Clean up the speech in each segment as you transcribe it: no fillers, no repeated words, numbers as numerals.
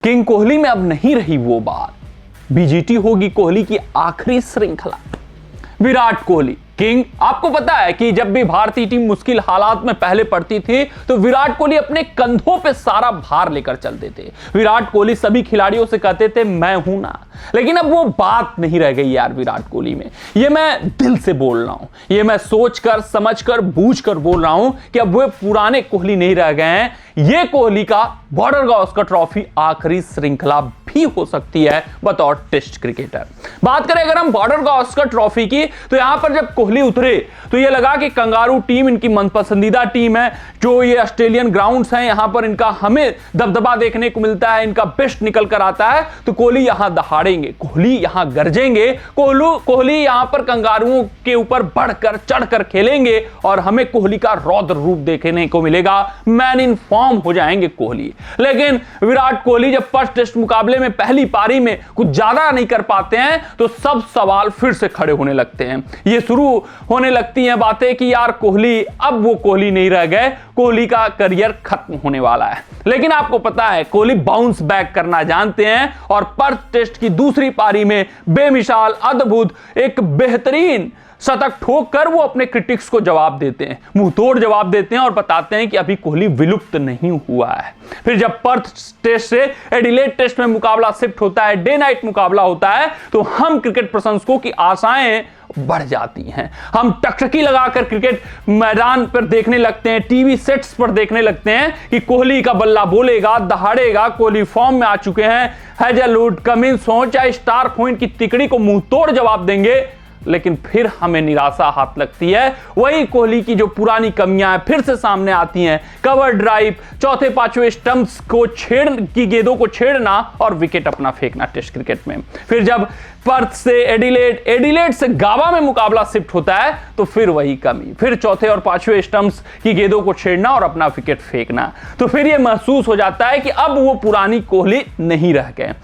King Kohli में अब नहीं रही वो बात, बीजीटी होगी कोहली की आखिरी श्रृंखला। विराट कोहली किंग। आपको पता है कि जब भी भारतीय टीम मुश्किल हालात में पहले पड़ती थी तो विराट कोहली अपने कंधों पे सारा भार लेकर चलते थे। विराट कोहली सभी खिलाड़ियों से कहते थे मैं हूं ना, लेकिन अब वो बात नहीं रह गई यार विराट कोहली में। ये मैं दिल से बोल रहा हूं, ये मैं सोचकर समझकर बूझकर बोल रहा हूं कि अब वो पुराने कोहली नहीं रह गए हैं। ये कोहली का बॉर्डर गावस्कर ट्रॉफी आखिरी श्रृंखला भी हो सकती है बतौर टेस्ट क्रिकेटर। बात करें अगर हम बॉर्डर गावस्कर ट्रॉफी की, तो यहां पर जब कोहली उतरे तो ये लगा कि कंगारू टीम इनकी मनपसंदीदा टीम है। जो ये ऑस्ट्रेलियन ग्राउंड्स हैं यहां पर इनका हमें दबदबा देखने को मिलता है, इनका बेस्ट निकल कर आता है, तो कोहली यहां दहाड़ेंगे, कोहली यहां गरजेंगे, कोहली यहां पर कंगारुओं के ऊपर बढ़कर चढ़कर खेलेंगे और हमें कोहली का रौद्र रूप देखने को मिलेगा। मैन इन फॉर्म हो जाएंगे कोहली। लेकिन विराट कोहली जब फर्स्ट टेस्ट मुकाबले में पहली पारी में कुछ ज्यादा नहीं कर पाते हैं तो सब सवाल फिर से खड़े होने लगते हैं। ये शुरू होने लगती हैं बातें कि यार कोहली, अब वो कोहली नहीं रह गए, कोहली का करियर खत्म होने वाला है। लेकिन आपको पता है कोहली बाउंस बैक करना जानते हैं और पर्थ टेस्ट की दूसरी पारी में बेमिसाल अद्भुत एक बेहतरीन शतक ठोक कर वो अपने क्रिटिक्स को जवाब देते हैं, मुंह तोड़ जवाब देते हैं और बताते हैं कि अभी कोहली विलुप्त नहीं हुआ है। फिर जब पर्थ टेस्ट से एडिलेड टेस्ट में मुकाबला शिफ्ट होता है, डे नाइट मुकाबला होता है, तो हम क्रिकेट प्रशंसकों की आशाएं बढ़ जाती हैं। हम टकटकी लगाकर क्रिकेट मैदान पर देखने लगते हैं, टीवी सेट्स पर देखने लगते हैं कि कोहली का बल्ला बोलेगा, दहाड़ेगा, कोहली फॉर्म में आ चुके हैं, हैजलवुड, कमिंस हो चाहे स्टार्क हो, इनकी तिकड़ी को मुंह तोड़ जवाब देंगे। लेकिन फिर हमें निराशा हाथ लगती है। वही कोहली की जो पुरानी कमियां हैं फिर से सामने आती हैं। कवर ड्राइव, चौथे पांचवें स्टंप्स को गेंदों को छेड़ना और विकेट अपना फेंकना टेस्ट क्रिकेट में। फिर जब पर्थ से एडिलेड से गावा में मुकाबला शिफ्ट होता है तो फिर वही कमी, फिर चौथे और पांचवें स्टंप्स की गेंदों को छेड़ना और अपना विकेट फेंकना। तो फिर यह महसूस हो जाता है कि अब वो पुरानी कोहली नहीं रह गए।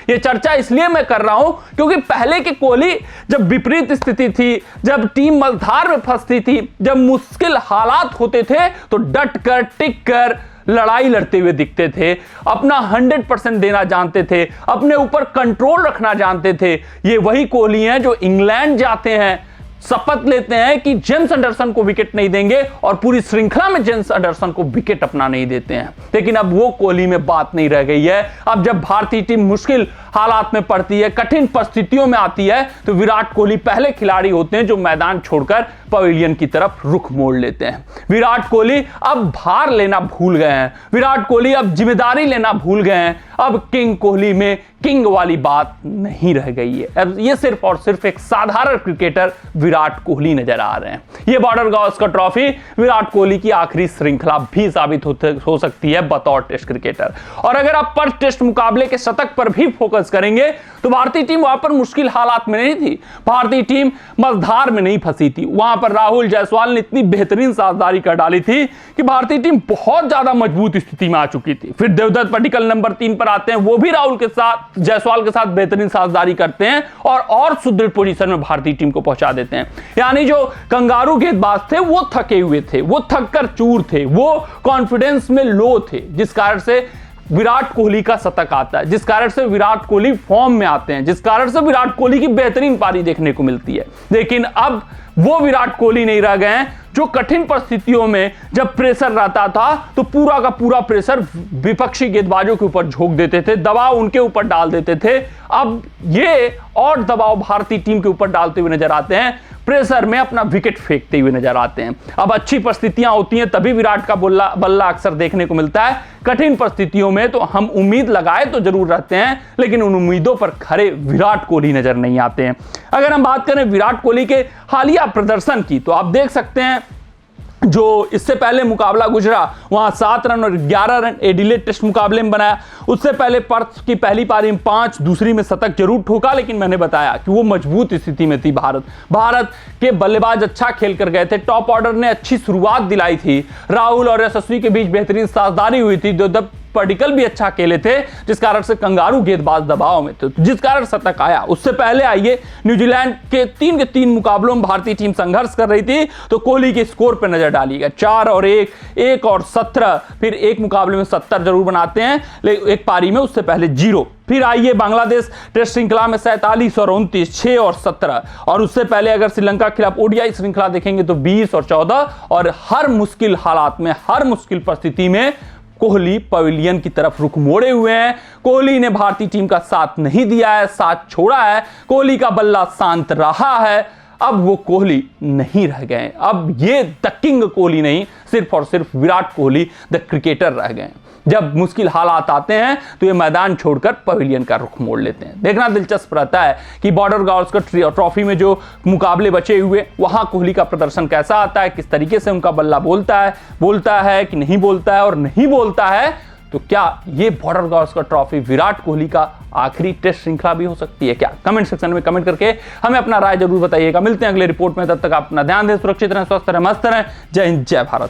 ये चर्चा इसलिए मैं कर रहा हूं क्योंकि पहले के कोहली जब विपरीत स्थिति थी, जब टीम मझधार में फंसती थी, जब मुश्किल हालात होते थे तो डट कर टिक कर लड़ाई लड़ते हुए दिखते थे, अपना 100% देना जानते थे, अपने ऊपर कंट्रोल रखना जानते थे। ये वही कोहली हैं जो इंग्लैंड जाते हैं, शपथ लेते हैं कि जेम्स एंडरसन को विकेट नहीं देंगे और पूरी श्रृंखला में जेम्स एंडरसन को विकेट अपना नहीं देते हैं। लेकिन अब वो कोहली में बात नहीं रह गई है। अब जब भारतीय टीम मुश्किल हालात में पड़ती है, कठिन परिस्थितियों में आती है, तो विराट कोहली पहले खिलाड़ी होते हैं जो मैदान छोड़कर पवेलियन की तरफ रुख मोड़ लेते हैं। विराट कोहली अब भार लेना भूल गए हैं, विराट कोहली अब जिम्मेदारी लेना भूल गए हैं। अब किंग कोहली में किंग वाली बात नहीं रह गई है। अब ये सिर्फ और सिर्फ एक साधारण क्रिकेटर विराट कोहली नजर आ रहे हैं। ये बॉर्डर गावस्कर ट्रॉफी विराट कोहली की आखिरी श्रृंखला भी साबित हो सकती है बतौर टेस्ट क्रिकेटर। और अगर आप पर टेस्ट मुकाबले के शतक पर भी फोकस करेंगे तो भारतीय टीम वहां पर मुश्किल हालात में नहीं थी, भारतीय टीम मझधार में नहीं फंसी थी। वहां पर राहुल जायसवाल ने इतनी बेहतरीन साझेदारी कर डाली थी कि भारतीय टीम बहुत ज्यादा मजबूत स्थिति में आ चुकी थी। फिर देवदत्त पडिक्कल नंबर 3 पर आते हैं, वो भी राहुल के साथ, जायसवाल के साथ बेहतरीन साझेदारी करते हैं और सुदृढ़ पोजीशन में भारतीय टीम को पहुंचा देते हैं। यानी जो कंगारू गेंदबाज थे वो थके हुए थे, वो थक कर चूर थे, वो कॉन्फिडेंस में लो थे, जिस कारण से विराट कोहली का शतक आता है, जिस कारण से विराट कोहली फॉर्म में आते हैं, जिस कारण से विराट कोहली की बेहतरीन पारी देखने को मिलती है। लेकिन अब वो विराट कोहली नहीं रह गए हैं जो कठिन परिस्थितियों में जब प्रेशर रहता था तो पूरा का पूरा प्रेशर विपक्षी गेंदबाजों के ऊपर झोंक देते थे, दबाव उनके ऊपर डाल देते थे। अब ये और दबाव भारतीय टीम के ऊपर डालते हुए नजर आते हैं, प्रेशर में अपना विकेट फेंकते हुए नजर आते हैं। अब अच्छी परिस्थितियां होती हैं तभी विराट का बल्ला अक्सर देखने को मिलता है। कठिन परिस्थितियों में तो हम उम्मीद लगाए तो जरूर रहते हैं, लेकिन उन उम्मीदों पर खरे विराट कोहली नजर नहीं आते हैं। अगर हम बात करें विराट कोहली के हालिया प्रदर्शन की, तो आप देख सकते हैं जो इससे पहले मुकाबला गुजरा वहां 7 रन और 11 रन एडिलेड टेस्ट मुकाबले में बनाया। उससे पहले पर्थ की पहली पारी में 5, दूसरी में शतक जरूर ठोका, लेकिन मैंने बताया कि वो मजबूत स्थिति में थी। भारत के बल्लेबाज अच्छा खेल कर गए थे, टॉप ऑर्डर ने अच्छी शुरुआत दिलाई थी, राहुल और यशस्वी के बीच बेहतरीन साझेदारी हुई थी। पडिक्कल भी अच्छा खेले थे, जिस कारण से कंगारू गेंदबाज दबाव में थे, जिस कारण शतक आया। उससे पहले आइए, न्यूजीलैंड के 3 मुकाबलों में भारतीय टीम संघर्ष कर रही थी, तो कोहली के स्कोर पर नजर डालिएगा, 4 और 1, 1 और 17, फिर एक मुकाबले में 70 जरूर बनाते हैं, लेकिन एक पारी में उससे पहले 0। फिर आइए बांग्लादेश टेस्ट श्रृंखला में 47 और 29, 6 और 17, और उससे पहले अगर श्रीलंका के खिलाफ ओडीआई श्रृंखला देखेंगे तो 20 और 14, और हर मुश्किल हालात में, हर मुश्किल परिस्थिति में कोहली पवेलियन की तरफ रुख मोड़े हुए हैं। कोहली ने भारतीय टीम का साथ नहीं दिया है, साथ छोड़ा है, कोहली का बल्ला शांत रहा है। अब वो कोहली नहीं रह गए, अब ये द किंग कोहली नहीं, सिर्फ और सिर्फ विराट कोहली द क्रिकेटर रह गए। जब मुश्किल हालात आते हैं तो ये मैदान छोड़कर पवेलियन का रुख मोड़ लेते हैं। देखना दिलचस्प रहता है कि बॉर्डर गावस्कर ट्रॉफी में जो मुकाबले बचे हुए, वहां कोहली का प्रदर्शन कैसा आता है, किस तरीके से उनका बल्ला बोलता है कि नहीं बोलता है, और नहीं बोलता है तो क्या ये बॉर्डर गावस्कर ट्रॉफी विराट कोहली का आखिरी टेस्ट श्रृंखला भी हो सकती है क्या? कमेंट सेक्शन में कमेंट करके हमें अपना राय जरूर बताइएगा। मिलते हैं अगले रिपोर्ट में, तब तक आप अपना ध्यान दें, सुरक्षित रहें, स्वस्थ रहें, मस्त रहें। जय हिंद, जय भारत।